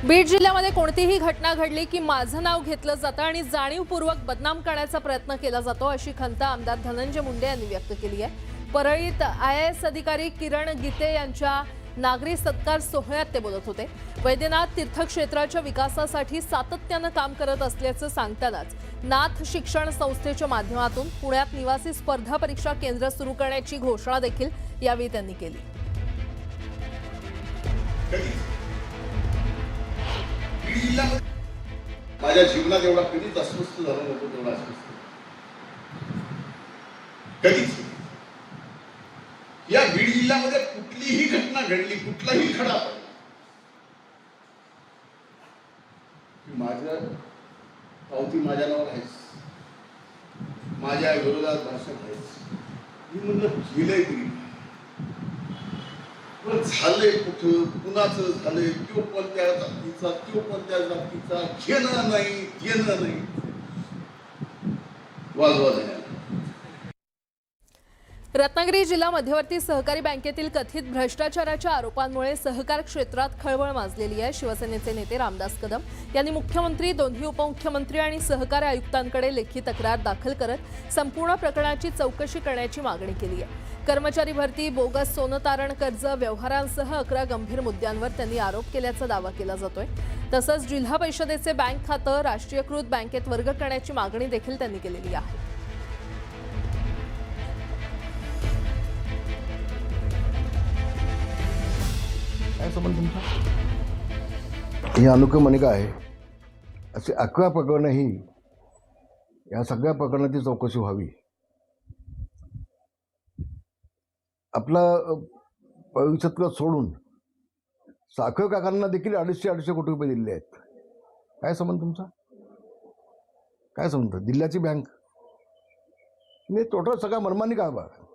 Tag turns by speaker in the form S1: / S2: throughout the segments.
S1: बीड जिल्ह्यामध्ये कोणतीही घटना घडली की माझं नाव घेतलं जातं आणि जाणीवपूर्वक बदनाम करण्याचा प्रयत्न केला जातो अशी खंत आमदार धनंजय मुंडे यांनी व्यक्त केली आहे। परळीत IAS अधिकारी किरण गीते यांच्या नागरी सत्कार सोहळ्यात ते बोलत होते। वैद्यनाथ तीर्थक्षेत्राच्या विकासासाठी सातत्याने काम करत असल्याचं सांगतानाच नाथ शिक्षण संस्थेच्या माध्यमातून पुण्यात निवासी स्पर्धा परीक्षा केंद्र सुरू करण्याची घोषणा देखील यावेळी त्यांनी केली।
S2: माझ्या जीवनात एवढा कधीच अस्वस्थ झाला नव्हतो, तेवढा अस्वस्थ कधीच। या बीड जिल्ह्यामध्ये कुठलीही घटना घडली, कुठलाही खडा पडला, माझं पावती माझ्या नावावर आहेच, माझ्या विरोधात भाषण आहेच। मी म्हणलं गेलंय तरी झालंय कुठं, कुणाचं झालंय, तो कोणत्या जातीचा, तो कोणत्या जातीचा, घेणं नाही देणं नाही, वाजवा नाही।
S1: रत्नागिरी जिल्हा मध्यवर्ती सहकारी बँकेतील कथित भ्रष्टाचाराच्या आरोपांमुळे सहकार क्षेत्रात खळबळ माजलेली आहे। शिवसेनेचे नेते रामदास कदम यांनी मुख्यमंत्री, दोन्ही उपमुख्यमंत्री आणि सहकार आयुक्तांकडे लेखी तक्रार दाखल करत संपूर्ण प्रकरणाची चौकशी करण्याची मागणी केली आहे। कर्मचारी भरती, बोगस सोनं तारण कर्ज व्यवहारांसह 11 गंभीर मुद्द्यांवर त्यांनी आरोप केल्याचा दावा केला जातोय। तसंच जिल्हा परिषदेचे बँक खातं राष्ट्रीयकृत बँकेत वर्ग करण्याची मागणी देखील त्यांनी केलेली आहे।
S3: काय संबंध तुमचा? ही अनुक्रमणिका आहे, असे 11 प्रकरणंही या सगळ्या प्रकरणाची चौकशी व्हावी। आपला भविष्यातलं सोडून साखर कारखान्यांना देखील 250 कोटी रुपये दिलेले आहेत। काय संबंध तुमचा? काय संबंध? जिल्ह्याची बँक नाही, टोटल सगळा मनमानी कारभार।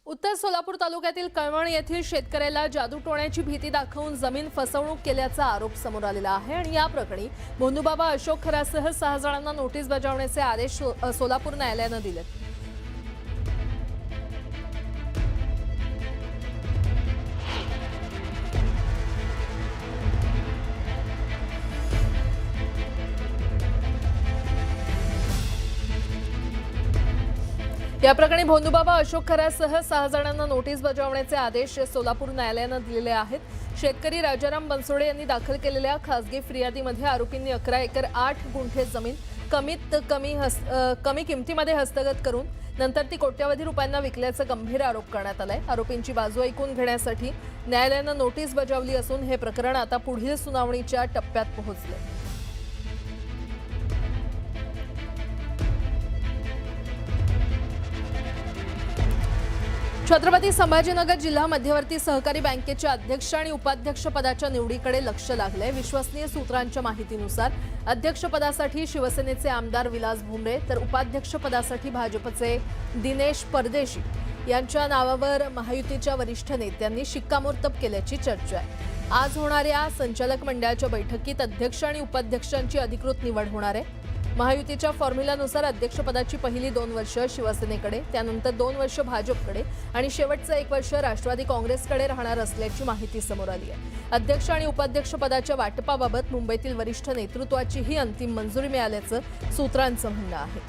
S1: उत्तर सोलापूर तालुक्यातील कळवण येथील शेतकऱ्याला जादूटोण्याची भीती दाखवून जमीन फसवणूक केल्याचा आरोप समोर आलेला आहे आणि या प्रकरणी भोंदूबाबा अशोक खरासह 6 जणांना नोटीस बजावण्याचे आदेश सोलापूर न्यायालयाने दिलेत। या प्रकरणी भोंदूबाबा अशोक खरासह 6 जणांना नोटीस बजावण्याचे आदेश सोलापूर न्यायालयाने दिलेले आहेत। शेतकरी राजाराम बनसोडे यांनी दाखल केलेल्या खासगी फिर्यादीमध्ये आरोपींनी 11 एकर 8 गुंठे जमीन कमी किमतीमध्ये हस्तगत करून नंतर ती कोट्यवधी रुपयांना विकल्याचा गंभीर आरोप करण्यात आलाय। आरोपींची बाजू ऐकून घेण्यासाठी न्यायालयाने नोटीस बजावली असून हे प्रकरण आता पुढील सुनावणीच्या टप्प्यात पोहोचले। छत्रपती संभाजीनगर जिल्हा मध्यवर्ती सहकारी बँकेच्या अध्यक्ष आणि उपाध्यक्ष पदाच्या निवडीकडे लक्ष लागले। विश्वसनीय सूत्रांच्या माहितीनुसार अध्यक्षपदासाठी शिवसेनेचे आमदार विलास भुमरे तर उपाध्यक्ष पदासाठी भाजपचे दिनेश परदेशी यांच्या नावावर महायुतीच्या वरिष्ठ नेत्यांनी शिक्कामोर्तब केल्याची चर्चा आहे। आज होणाऱ्या संचालक मंडळाच्या बैठकीत अध्यक्ष आणि उपाध्यक्षांची अधिकृत निवड होणार आहे। महायुतीच्या फॉर्म्युलानुसार अध्यक्षपदाची पहिली 2 वर्ष शिवसेनेकडे, त्यानंतर 2 वर्ष भाजपकडे आणि शेवटचं 1 वर्ष राष्ट्रवादी काँग्रेसकडे राहणार असल्याची माहिती समोर आली आहे। अध्यक्ष आणि उपाध्यक्ष पदाच्या वाटपाबाबत मुंबईतील वरिष्ठ नेतृत्वाचीही अंतिम मंजुरी मिळाल्याचं सूत्रांचं म्हणणं आहे।